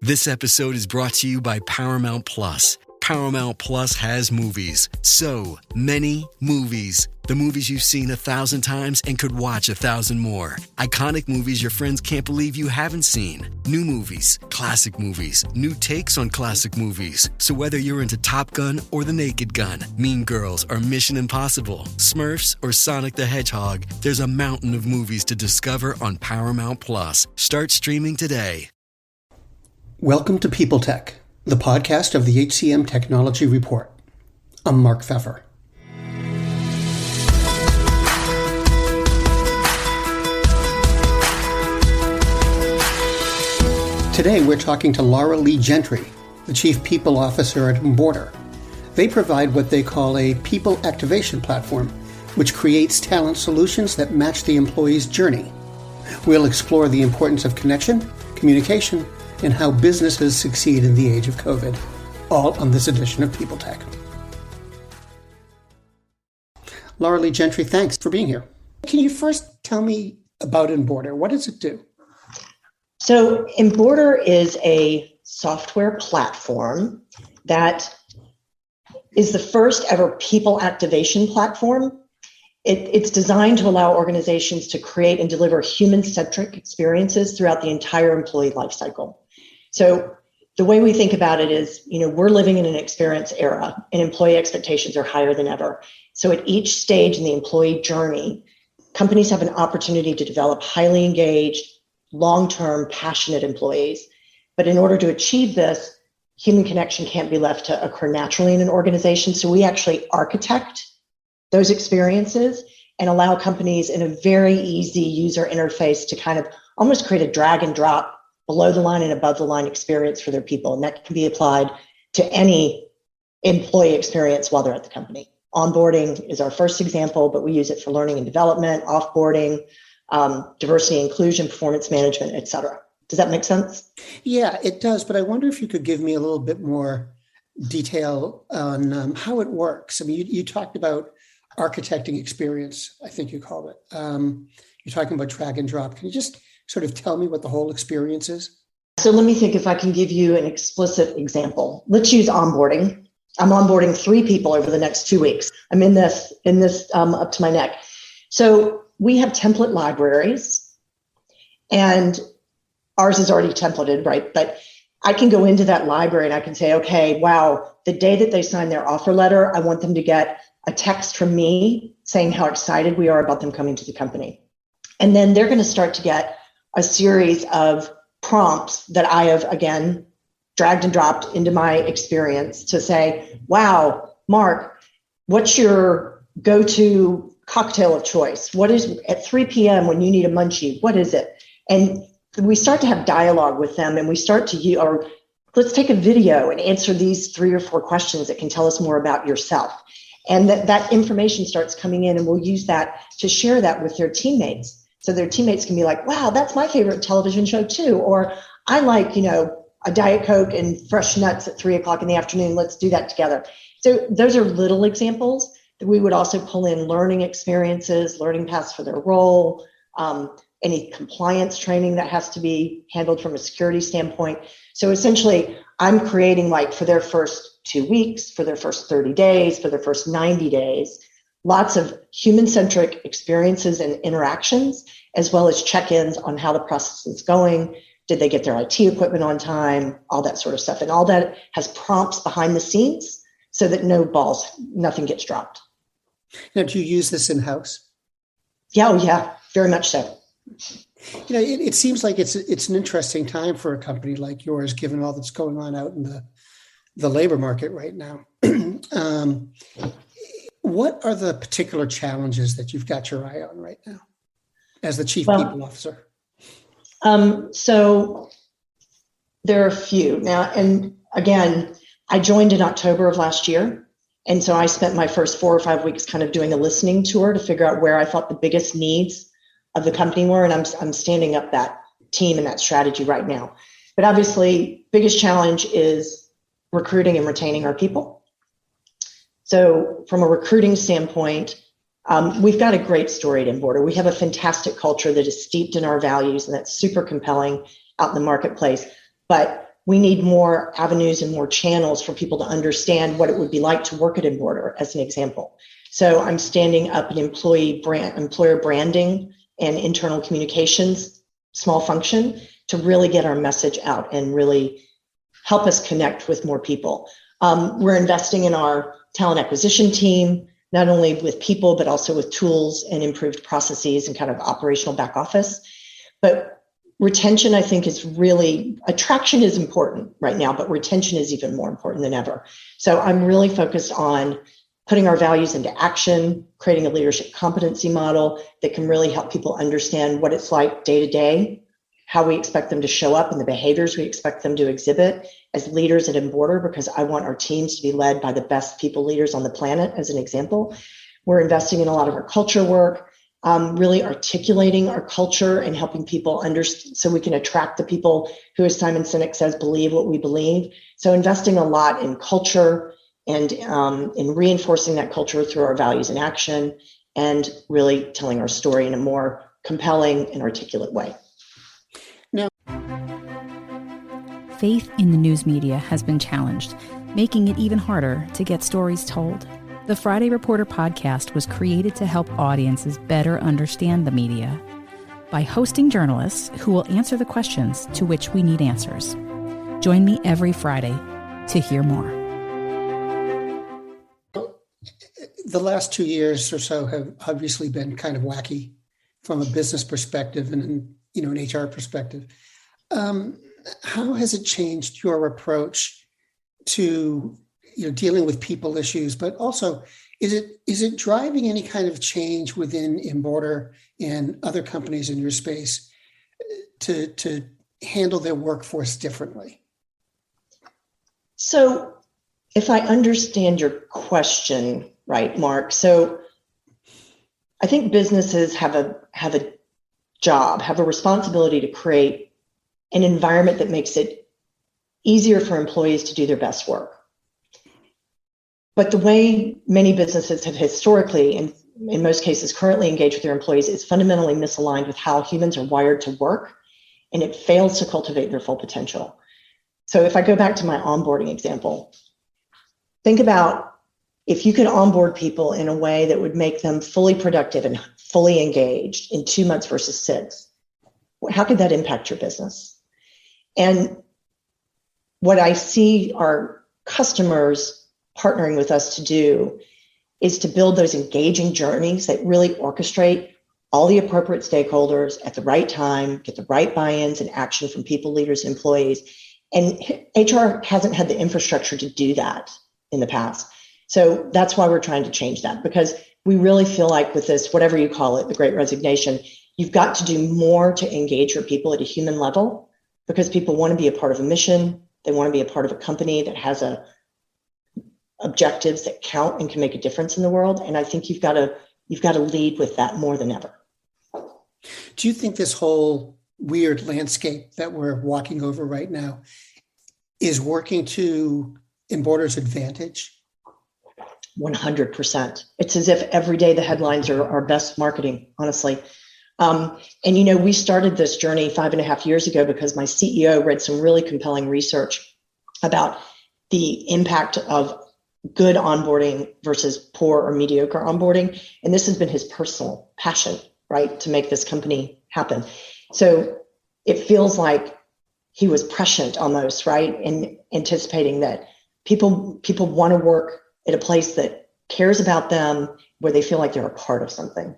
This episode is brought to you by Paramount Plus. Paramount Plus has movies. So many movies. The movies you've seen 1,000 times and could watch 1,000 more. Iconic movies your friends can't believe you haven't seen. New movies, classic movies, new takes on classic movies. So whether you're into Top Gun or The Naked Gun, Mean Girls or Mission Impossible, Smurfs or Sonic the Hedgehog, there's a mountain of movies to discover on Paramount Plus. Start streaming today. Welcome to People Tech, the podcast of the HCM Technology Report. I'm Mark Pfeffer. Today we're talking to Laura Lee Gentry, the Chief People Officer at Enboarder. They provide what they call a people activation platform, which creates talent solutions that match the employee's journey. We'll explore the importance of connection, communication, and how businesses succeed in the age of COVID, all on this edition of People Tech. Laura Lee Gentry, thanks for being here. Can you first tell me about Enboarder? What does it do? So Enboarder is a software platform that is the first ever people activation platform. It's designed to allow organizations to create and deliver human-centric experiences throughout the entire employee lifecycle. So the way we think about it is, we're living in an experience era and employee expectations are higher than ever. So at each stage in the employee journey, companies have an opportunity to develop highly engaged, long-term, passionate employees. But in order to achieve this, human connection can't be left to occur naturally in an organization. So we actually architect those experiences and allow companies in a very easy user interface to kind of almost create a drag and drop below the line and above the line experience for their people. And that can be applied to any employee experience while they're at the company. Onboarding is our first example, but we use it for learning and development, offboarding, diversity, inclusion, performance management, et cetera. Does that make sense? Yeah, it does. But I wonder if you could give me a little bit more detail on how it works. I mean, you talked about architecting experience, I think you called it. You're talking about drag and drop. Can you just sort of tell me what the whole experience is? So let me think if I can give you an explicit example. Let's use onboarding. I'm onboarding 3 people over the next 2 weeks. I'm in this up to my neck. So we have template libraries, and ours is already templated, right? But I can go into that library and I can say, okay, wow, the day that they sign their offer letter, I want them to get a text from me saying how excited we are about them coming to the company. And then they're going to start to get a series of prompts that I have, again, dragged and dropped into my experience to say, wow, Mark, what's your go-to cocktail of choice? What is at 3 p.m. when you need a munchie? What is it? And we start to have dialogue with them, and we start to or let's take a video and answer these 3 or 4 questions that can tell us more about yourself. And that information starts coming in, and we'll use that to share that with their teammates. So their teammates can be like, wow, that's my favorite television show too. Or I like, a Diet Coke and fresh nuts at 3:00 in the afternoon. Let's do that together. So those are little examples that we would also pull in learning experiences, learning paths for their role, any compliance training that has to be handled from a security standpoint. So essentially, I'm creating for their first 2 weeks, for their first 30 days, for their first 90 days, lots of human-centric experiences and interactions, as well as check-ins on how the process is going. Did they get their IT equipment on time? All that sort of stuff. And all that has prompts behind the scenes so that nothing gets dropped. Now, do you use this in-house? Yeah, very much so. It seems like it's an interesting time for a company like yours, given all that's going on out in the labor market right now. What are the particular challenges that you've got your eye on right now as the Chief People Officer? So there are a few now. And again, I joined in October of last year. And so I spent my first 4 or 5 weeks kind of doing a listening tour to figure out where I thought the biggest needs of the company were. And I'm standing up that team and that strategy right now. But obviously, biggest challenge is recruiting and retaining our people. So from a recruiting standpoint, we've got a great story at Enboarder. We have a fantastic culture that is steeped in our values, and that's super compelling out in the marketplace. But we need more avenues and more channels for people to understand what it would be like to work at Enboarder, as an example. So I'm standing up an employer branding and internal communications small function to really get our message out and really help us connect with more people. We're investing in our talent acquisition team, not only with people, but also with tools and improved processes and kind of operational back office. But retention, I think, is really, attraction is important right now, but retention is even more important than ever. So I'm really focused on putting our values into action, creating a leadership competency model that can really help people understand what it's like day to day, how we expect them to show up, and the behaviors we expect them to exhibit as leaders at Enboarder, because I want our teams to be led by the best people leaders on the planet, as an example. We're investing in a lot of our culture work, really articulating our culture and helping people understand so we can attract the people who, as Simon Sinek says, believe what we believe. So investing a lot in culture and in reinforcing that culture through our values in action, and really telling our story in a more compelling and articulate way. Faith in the news media has been challenged, making it even harder to get stories told. The Friday Reporter podcast was created to help audiences better understand the media by hosting journalists who will answer the questions to which we need answers. Join me every Friday to hear more. The last 2 years or so have obviously been kind of wacky from a business perspective and an HR perspective. How has it changed your approach to dealing with people issues, but also is it driving any kind of change within Enboarder and other companies in your space to handle their workforce differently? So if I understand your question right, Mark, so I think businesses have a job, have a responsibility to create an environment that makes it easier for employees to do their best work. But the way many businesses have historically, and in most cases currently, engaged with their employees is fundamentally misaligned with how humans are wired to work, and it fails to cultivate their full potential. So if I go back to my onboarding example, think about if you could onboard people in a way that would make them fully productive and fully engaged in 2 months versus 6, how could that impact your business? And what I see our customers partnering with us to do is to build those engaging journeys that really orchestrate all the appropriate stakeholders at the right time, get the right buy-ins and action from people, leaders, and employees. And HR hasn't had the infrastructure to do that in the past. So that's why we're trying to change that, because we really feel like with this, whatever you call it, the Great Resignation, you've got to do more to engage your people at a human level, because people want to be a part of a mission. They want to be a part of a company that has objectives that count and can make a difference in the world. And I think you've got to lead with that more than ever. Do you think this whole weird landscape that we're walking over right now is working to Enboarder's advantage? 100%. It's as if every day the headlines are our best marketing, honestly. And we started this journey 5.5 years ago because my CEO read some really compelling research about the impact of good onboarding versus poor or mediocre onboarding. And this has been his personal passion, right, to make this company happen. So it feels like he was prescient almost, right, in anticipating that people want to work at a place that cares about them, where they feel like they're a part of something.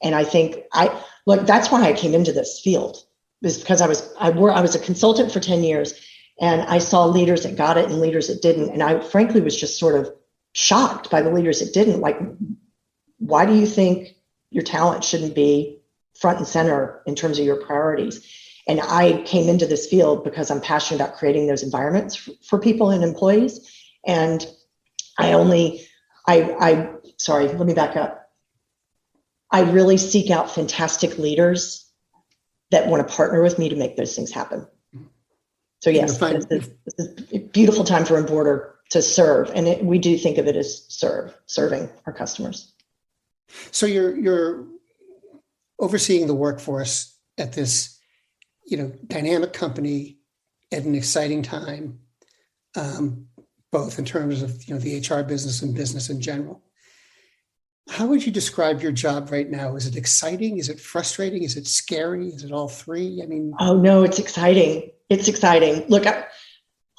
And I think that's why I came into this field, is because I was a consultant for 10 years, and I saw leaders that got it and leaders that didn't. And I frankly was just sort of shocked by the leaders that didn't. Like, why do you think your talent shouldn't be front and center in terms of your priorities? And I came into this field because I'm passionate about creating those environments for people and employees. And sorry, let me back up. I really seek out fantastic leaders that want to partner with me to make those things happen. So yes, this is a beautiful time for Enboarder to serve. And we do think of it as serving our customers. So you're overseeing the workforce at this, dynamic company at an exciting time, both in terms of the HR business and business in general. How would you describe your job right now? Is it exciting? Is it frustrating? Is it scary? Is it all three? Oh no, it's exciting. It's exciting. Look,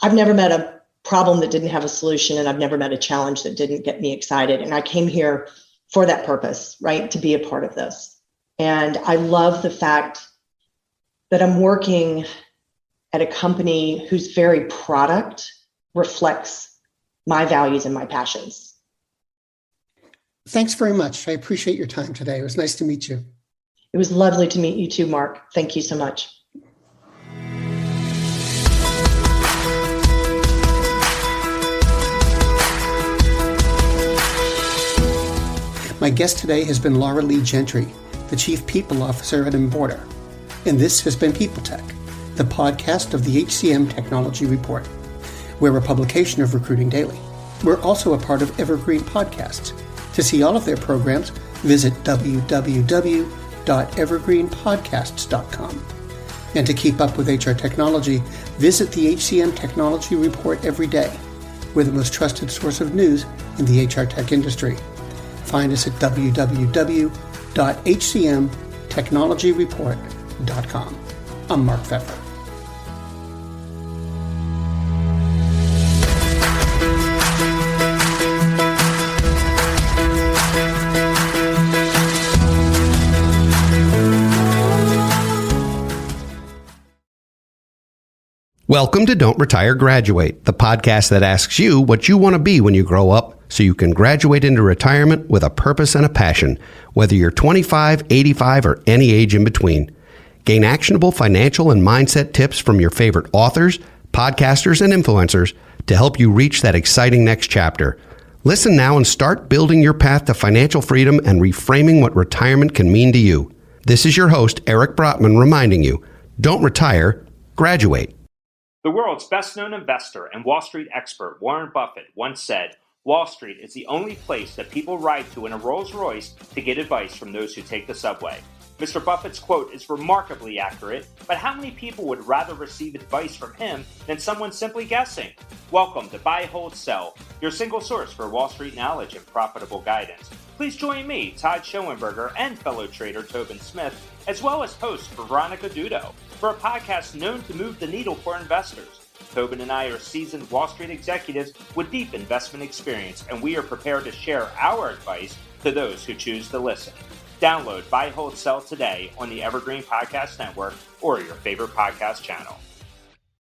I've never met a problem that didn't have a solution, and I've never met a challenge that didn't get me excited. And I came here for that purpose, right? To be a part of this. And I love the fact that I'm working at a company whose very product reflects my values and my passions. Thanks very much. I appreciate your time today. It was nice to meet you. It was lovely to meet you too, Mark. Thank you so much. My guest today has been Laura Lee Gentry, the Chief People Officer at Enboarder. And this has been People Tech, the podcast of the HCM Technology Report. We're a publication of Recruiting Daily. We're also a part of Evergreen Podcasts. To see all of their programs, visit www.evergreenpodcasts.com. And to keep up with HR technology, visit the HCM Technology Report every day. We're the most trusted source of news in the HR tech industry. Find us at www.hcmtechnologyreport.com. I'm Mark Pfeffer. Welcome to Don't Retire, Graduate, the podcast that asks you what you want to be when you grow up so you can graduate into retirement with a purpose and a passion, whether you're 25, 85, or any age in between. Gain actionable financial and mindset tips from your favorite authors, podcasters, and influencers to help you reach that exciting next chapter. Listen now and start building your path to financial freedom and reframing what retirement can mean to you. This is your host, Eric Brotman, reminding you, don't retire, graduate. The world's best-known investor and Wall Street expert Warren Buffett once said, "Wall Street is the only place that people ride to in a Rolls-Royce to get advice from those who take the subway." Mr. Buffett's quote is remarkably accurate, but how many people would rather receive advice from him than someone simply guessing? Welcome to Buy, Hold, Sell, your single source for Wall Street knowledge and profitable guidance. Please join me, Todd Schoenberger, and fellow trader Tobin Smith, as well as host Veronica Dudo, for a podcast known to move the needle for investors. Tobin and I are seasoned Wall Street executives with deep investment experience, and we are prepared to share our advice to those who choose to listen. Download Buy, Hold, Sell today on the Evergreen Podcast Network or your favorite podcast channel.